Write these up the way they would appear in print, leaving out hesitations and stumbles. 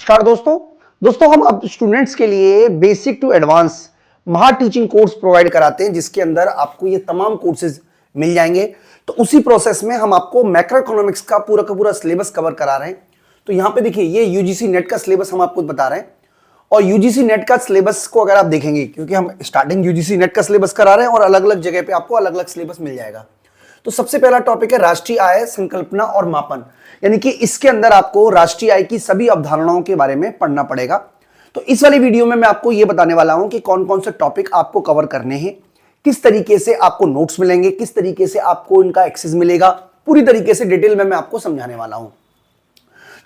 नमस्कार दोस्तों हम अब स्टूडेंट्स के लिए बेसिक टू एडवांस महा टीचिंग कोर्स प्रोवाइड कराते हैं, जिसके अंदर आपको ये तमाम कोर्सेज मिल जाएंगे। तो उसी प्रोसेस में हम आपको मैक्रो इकोनॉमिक्स का पूरा सिलेबस कवर करा रहे हैं। तो यहाँ पे देखिए, ये यूजीसी नेट का सिलेबस हम आपको बता रहे हैं। और यूजीसी नेट का सिलेबस को अगर आप देखेंगे, क्योंकि हम स्टार्टिंग यूजीसी नेट का सिलेबस करा रहे हैं और अलग अलग जगह पे आपको अलग अलग सिलेबस मिल जाएगा। तो सबसे पहला टॉपिक है राष्ट्रीय आय, संकल्पना और मापन। यानी कि इसके अंदर आपको राष्ट्रीय आय की सभी अवधारणाओं के बारे में पढ़ना पड़ेगा। तो इस वाली वीडियो में मैं आपको यह बताने वाला हूं कि कौन कौन से टॉपिक आपको कवर करने हैं, किस तरीके से आपको नोट्स मिलेंगे, किस तरीके से आपको इनका एक्सेस मिलेगा, पूरी तरीके से डिटेल में मैं आपको समझाने वाला हूं।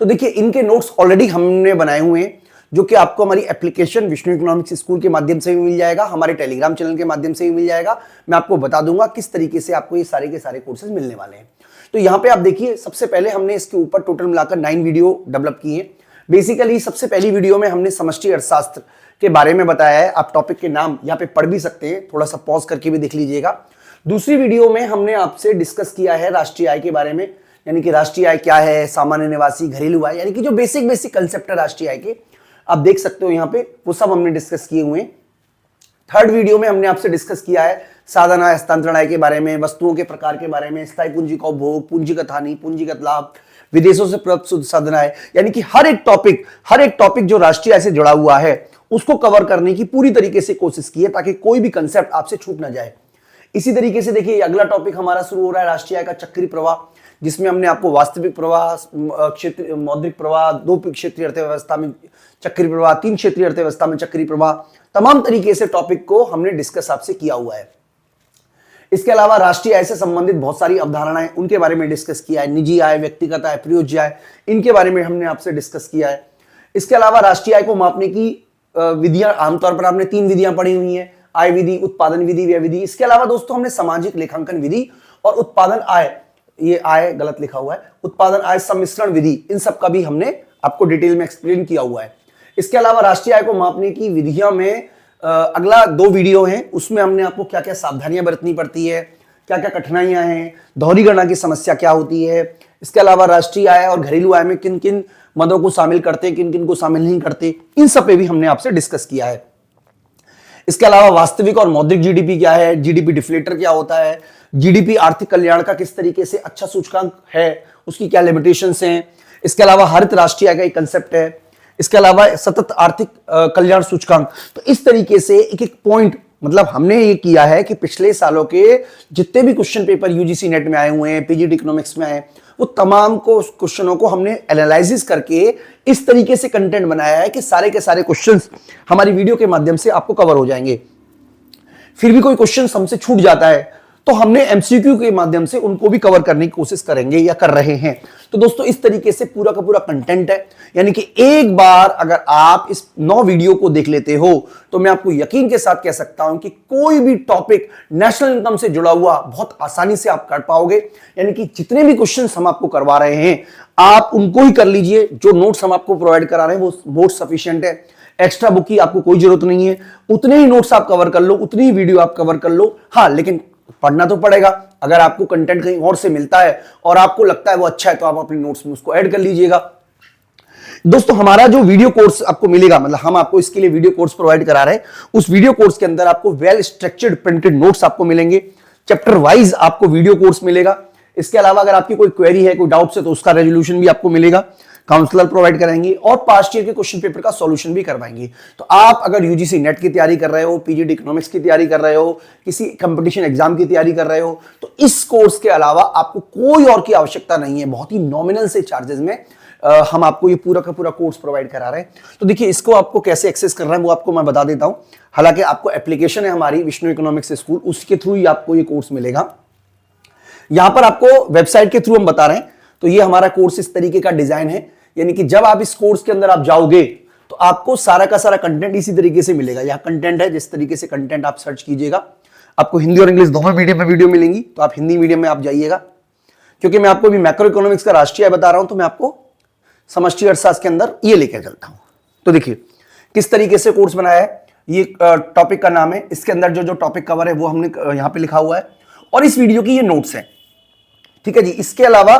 तो देखिए, इनके नोट्स ऑलरेडी हमने बनाए हुए हैं, जो कि आपको हमारी एप्लीकेशन विष्णु इकोनॉमिक्स स्कूल के माध्यम से भी मिल जाएगा, हमारे टेलीग्राम चैनल के माध्यम से भी मिल जाएगा। मैं आपको बता दूंगा किस तरीके से आपको ये सारे के सारे कोर्सेज मिलने वाले हैं। तो यहाँ पे आप देखिए, सबसे पहले हमने इसके ऊपर टोटल मिलाकर 9 वीडियो डेवलप किए हैं। बेसिकली सबसे पहली वीडियो में हमने समष्टि अर्थशास्त्र के बारे में बताया है। आप टॉपिक के नाम यहाँ पे पढ़ भी सकते हैं, थोड़ा सा पॉज करके भी देख लीजिएगा। दूसरी वीडियो में हमने आपसे डिस्कस किया है राष्ट्रीय आय के बारे में, यानी कि राष्ट्रीय आय क्या है, सामान्य निवासी, घरेलू आय, यानी कि जो बेसिक कंसेप्ट है राष्ट्रीय आय के, आप देख सकते हो यहाँ पे, वो सब हमने डिस्कस किए हुए हैं। थर्ड वीडियो में हमने आपसे डिस्कस किया है साधन आय, हस्तांतरण आय के बारे में, वस्तुओं के प्रकार के बारे में, स्थायी पूंजी का उपभोग, पूंजीगत हानि, पूंजीगत लाभ, विदेशों से प्राप्त शुद्ध साधन आय, यानी कि हर एक टॉपिक जो राष्ट्रीय आय से जुड़ा हुआ है उसको कवर करने की पूरी तरीके से कोशिश की है, ताकि कोई भी कंसेप्ट आपसे छूट ना जाए। इसी तरीके से देखिए, अगला टॉपिक हमारा शुरू हो रहा है राष्ट्रीय आय का चक्रीय प्रवाह, जिसमें हमने आपको वास्तविक प्रवाह, क्षेत्र मौद्रिक प्रवाह, 2 क्षेत्रीय अर्थव्यवस्था में चक्रीय प्रवाह, 3 क्षेत्रीय अर्थव्यवस्था में चक्रीय प्रवाह, तमाम तरीके से टॉपिक को हमने डिस्कस आपसे किया हुआ है। इसके अलावा राष्ट्रीय आय से संबंधित बहुत सारी अवधारणाएं, उनके बारे में डिस्कस किया है। निजी आय, व्यक्तिगत आय, प्रयोज्य आय, इनके बारे में हमने आपसे डिस्कस किया है। इसके अलावा राष्ट्रीय आय को मापने की विधियां, आमतौर पर आपने 3 विधियां पढ़ी हुई हैं, आय विधि, उत्पादन विधि, व्यय विधि। इसके अलावा दोस्तों हमने सामाजिक लेखांकन विधि और उत्पादन आय, ये आय गलत लिखा हुआ है, उत्पादन आय सम्मिश्रण विधि, इन सब का भी हमने आपको डिटेल में एक्सप्लेन किया हुआ है। इसके अलावा राष्ट्रीय आय को मापने की विधियों में अगला 2 वीडियो हैं, उसमें हमने आपको क्या क्या सावधानियां बरतनी पड़ती है, क्या क्या कठिनाइयां हैं, दोहरी गणना की समस्या क्या होती है। इसके अलावा राष्ट्रीय आय और घरेलू आय में किन किन मदों को शामिल करते हैं, किन किन को शामिल नहीं करते, इन सब पे भी हमने आपसे डिस्कस किया है। इसके अलावा वास्तविक और मौद्रिक जीडीपी क्या है, जीडीपी डिफ्लेटर क्या होता है, जीडीपी आर्थिक कल्याण का किस तरीके से अच्छा सूचकांक है, उसकी क्या लिमिटेशंस हैं। इसके अलावा हरित राष्ट्रीय आय का एक कंसेप्ट है। इसके अलावा सतत आर्थिक कल्याण सूचकांक। तो इस तरीके से एक एक पॉइंट, मतलब हमने ये किया है कि पिछले सालों के जितने भी क्वेश्चन पेपर यूजीसी नेट में आए हुए हैं, पीजीटी इकोनॉमिक्स में आए, वो तमाम को क्वेश्चनों को हमने एनालिसिस करके इस तरीके से कंटेंट बनाया है कि सारे के सारे क्वेश्चंस हमारी वीडियो के माध्यम से आपको कवर हो जाएंगे। फिर भी कोई क्वेश्चन हमसे छूट जाता है तो हमने एमसीक्यू के माध्यम से उनको भी कवर करने की कोशिश करेंगे या कर रहे हैं। तो दोस्तों, इस तरीके से पूरा का पूरा कंटेंट है। यानी कि एक बार अगर आप इस 9 वीडियो को देख लेते हो तो मैं आपको यकीन के साथ कह सकता हूं कि कोई भी टॉपिक नेशनल इनकम से जुड़ा हुआ बहुत आसानी से आप कर पाओगे। यानी कि जितने भी क्वेश्चन हम आपको करवा रहे हैं, आप उनको ही कर लीजिए। जो नोट्स हम आपको प्रोवाइड करा रहे हैं वो नोट्स सफिशिएंट है, एक्स्ट्रा बुक की आपको कोई जरूरत नहीं है। उतने ही नोट्स आप कवर कर लो, उतनी ही वीडियो आप कवर कर लो। हाँ, लेकिन पढ़ना तो पड़ेगा। अगर आपको कंटेंट कहीं और से मिलता है और आपको लगता है वो अच्छा है, तो आप अपने नोट्स में उसको ऐड कर लीजिएगा। दोस्तों, हमारा जो वीडियो कोर्स आपको मिलेगा, मतलब हम आपको इसके लिए वीडियो कोर्स प्रोवाइड करा रहे हैं, उस वीडियो कोर्स के अंदर आपको वेल स्ट्रक्चर्ड प्रिंटेड नोट्स आपको मिलेंगे, चैप्टर वाइज आपको वीडियो कोर्स मिलेगा। इसके अलावा अगर आपकी कोई क्वेरी है, कोई डाउट्स है, तो उसका रेजोल्यूशन भी आपको मिलेगा, काउंसलर प्रोवाइड कराएंगे और पास्ट ईयर के क्वेश्चन पेपर का सॉल्यूशन भी करवाएंगे। तो आप अगर यूजीसी नेट की तैयारी कर रहे हो, पीजीटी इकोनॉमिक्स की तैयारी कर रहे हो, किसी कंपटीशन एग्जाम की तैयारी कर रहे हो, तो इस कोर्स के अलावा आपको कोई और की आवश्यकता नहीं है। बहुत ही नॉमिनल से चार्जेस में हम आपको ये पूरा का पूरा कोर्स प्रोवाइड करा रहे हैं। तो देखिए, इसको आपको कैसे एक्सेस करना है वो आपको मैं बता देता हूं। हालांकि आपको एप्लीकेशन है हमारी विष्णु इकोनॉमिक्स स्कूल, उसके थ्रू ही आपको ये कोर्स मिलेगा। यहां पर आपको वेबसाइट के थ्रू हम बता रहे हैं। तो ये हमारा कोर्स इस तरीके का डिजाइन है, यानी कि जब आप इस कोर्स के अंदर आप जाओगे तो आपको सारा का सारा कंटेंट इसी तरीके से मिलेगा। यहां कंटेंट है, जिस तरीके से कंटेंट आप सर्च कीजिएगा, आपको हिंदी और इंग्लिश दोनों मीडियम में वीडियो मिलेंगी। तो आप हिंदी मीडियम में आप जाइएगा, क्योंकि मैं आपको भी मैक्रो इकोनॉमिक्स का राष्ट्रीय बता रहा हूं, तो मैं आपको समष्टि अर्थशास्त्र के अंदर ये लेकर चलता हूं। तो देखिए किस तरीके से कोर्स बनाया है। ये टॉपिक का नाम है, इसके अंदर जो जो टॉपिक कवर है वो हमने यहां पे लिखा हुआ है, और इस वीडियो की ये नोट्स है। ठीक है जी। इसके अलावा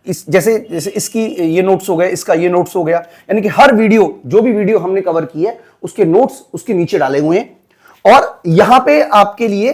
इस जैसे जैसे इसकी ये नोट्स हो गए, इसका ये नोट्स हो गया, यानी कि हर वीडियो, जो भी वीडियो हमने कवर की है उसके नोट्स उसके नीचे डाले हुए हैं। और यहां पे आपके लिए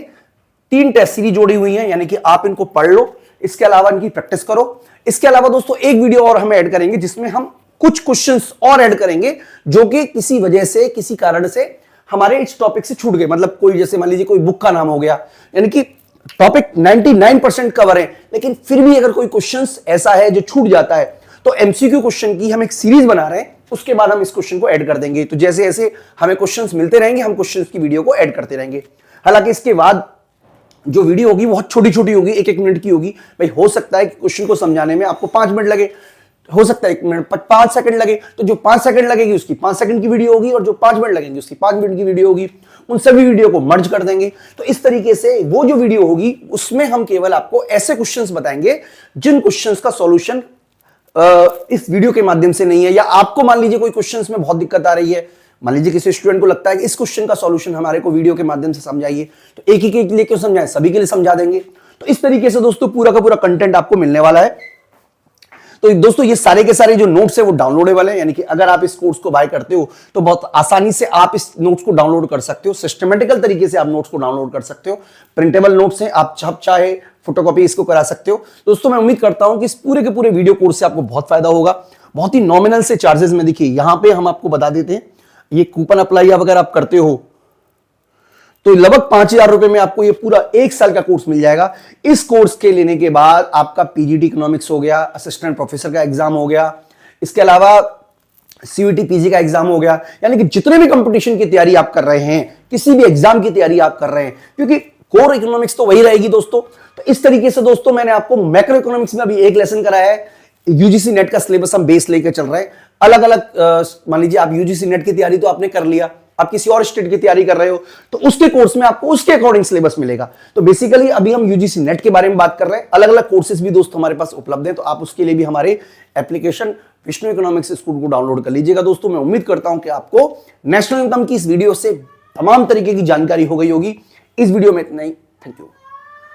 3 टेस्ट सीरीज जोड़ी हुई हैं, यानी कि आप इनको पढ़ लो, इसके अलावा इनकी प्रैक्टिस करो। इसके अलावा दोस्तों एक वीडियो और हम ऐड करेंगे जिसमें हम कुछ क्वेश्चंस और ऐड करेंगे जो कि किसी वजह से, किसी कारण से हमारे इस टॉपिक से छूट गए। मतलब कोई, जैसे मान लीजिए कोई बुक का नाम हो गया, यानी कि टॉपिक 99% कवर है, लेकिन फिर भी अगर कोई क्वेश्चंस ऐसा है जो छूट जाता है, तो एमसीक्यू क्वेश्चन की हम एक सीरीज बना रहे हैं, उसके बाद हम इस क्वेश्चन को ऐड कर देंगे। तो जैसे जैसे हमें क्वेश्चंस मिलते रहेंगे, हम क्वेश्चंस की वीडियो को ऐड करते रहेंगे। हालांकि इसके बाद जो वीडियो होगी बहुत छोटी छोटी होगी, 1-1 मिनट की होगी। भाई हो सकता है कि क्वेश्चन को समझाने में आपको 5 मिनट लगे, हो सकता है 1 मिनट 5 सेकंड लगे, तो जो 5 सेकंड लगेगी उसकी 5 सेकंड की वीडियो होगी, और जो 5 मिनट लगेंगे उसकी 5 मिनट की वीडियो होगी। उन सभी वीडियो को मर्ज कर देंगे। तो इस तरीके से वो जो वीडियो होगी उसमें हम केवल आपको ऐसे क्वेश्चंस बताएंगे जिन क्वेश्चंस का सॉल्यूशन इस वीडियो के माध्यम से नहीं है, या आपको मान लीजिए कोई क्वेश्चंस में बहुत दिक्कत आ रही है, मान लीजिए किसी स्टूडेंट को लगता है कि इस क्वेश्चन का सॉल्यूशन हमारे को वीडियो के माध्यम से समझाइए, तो एक ही के लिए क्यों समझाएं, सभी के लिए समझा देंगे। तो इस तरीके से दोस्तों पूरा का पूरा कंटेंट आपको मिलने वाला है। तो दोस्तों ये सारे के सारे जो नोट्स है वो डाउनलोडेबल है, यानी कि अगर आप इस कोर्स को बाय करते हो तो बहुत आसानी से आप इस नोट्स को डाउनलोड कर सकते हो। सिस्टमेटिकल तरीके से आप नोट्स को डाउनलोड कर सकते हो। प्रिंटेबल नोट्स हैं, आप चाहे फोटोकॉपी इसको करा सकते हो। दोस्तों मैं उम्मीद करता हूं कि इस पूरे के पूरे वीडियो कोर्स से आपको बहुत फायदा होगा। बहुत ही नॉमिनल से चार्जेस में, देखिए यहां पे हम आपको बता देते हैं, ये कूपन अप्लाई अगर आप करते हो तो लगभग 5,000 रुपए में आपको ये पूरा 1 साल का कोर्स मिल जाएगा। इस कोर्स के लेने के बाद आपका पीजीटी इकोनॉमिक्स हो गया, असिस्टेंट प्रोफेसर का एग्जाम हो गया, इसके अलावा सीयूईटी पीजी का एग्जाम हो गया, यानी कि जितने भी कंपटीशन की तैयारी आप कर रहे हैं, किसी भी एग्जाम की तैयारी आप कर रहे हैं, क्योंकि कोर इकोनॉमिक्स तो वही रहेगी दोस्तों। तो इस तरीके से दोस्तों मैंने आपको मैक्रो इकोनॉमिक्स में अभी एक लेसन कराया है। यूजीसी नेट का सिलेबस हम बेस लेकर चल रहे हैं। अलग अलग मान लीजिए आप यूजीसी नेट की तैयारी तो आपने कर लिया, आप किसी और स्टेट की तैयारी कर रहे हो, तो उसके कोर्स में आपको उसके अकॉर्डिंग सिलेबस मिलेगा। तो बेसिकली अभी हम यूजीसी नेट के बारे में बात कर रहे हैं। अलग अलग कोर्सेज भी दोस्तों हमारे पास उपलब्ध हैं, तो आप उसके लिए भी हमारे एप्लीकेशन विष्णु इकोनॉमिक्स स्कूल को डाउनलोड कर लीजिएगा। दोस्तों मैं उम्मीद करता हूं कि आपको नेशनल इनकम की इस वीडियो से तमाम तरीके की जानकारी हो गई होगी। इस वीडियो में इतना ही। Thank you.